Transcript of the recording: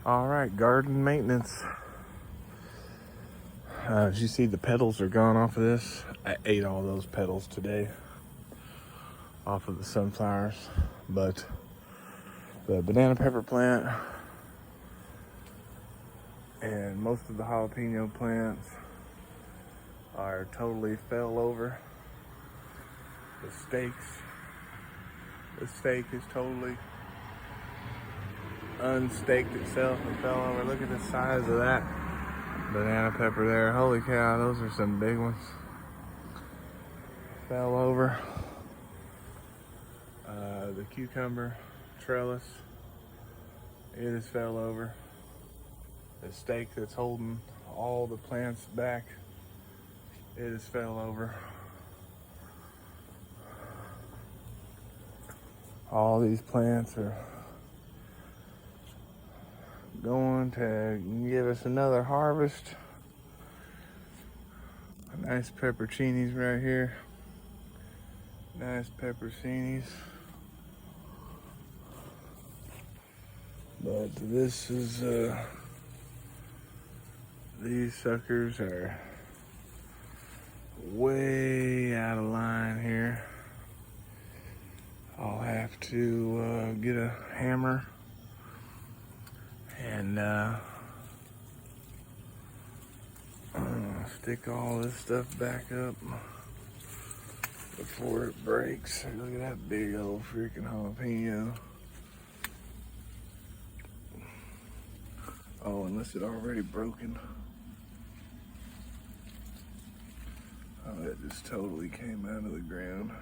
All right, garden maintenance. As you see, the petals are gone off of this. I ate all those petals today off of the sunflowers, but the banana pepper plant and most of the jalapeno plants are totally fell over. The stake is totally unstaked itself and fell over. Look at the size of that banana pepper there. Holy cow, those are some big ones. Fell over. The cucumber trellis, it has fell over. The stake that's holding all the plants back, it has fell over. All these plants are going to give us another harvest. Nice pepperoncinis right here. Nice pepperoncinis. But this is, these suckers are way out of line here. I'll have to get a hammer and stick all this stuff back up before it breaks. Look at that big old freaking jalapeno. Oh, unless it already broken. Oh, it just totally came out of the ground.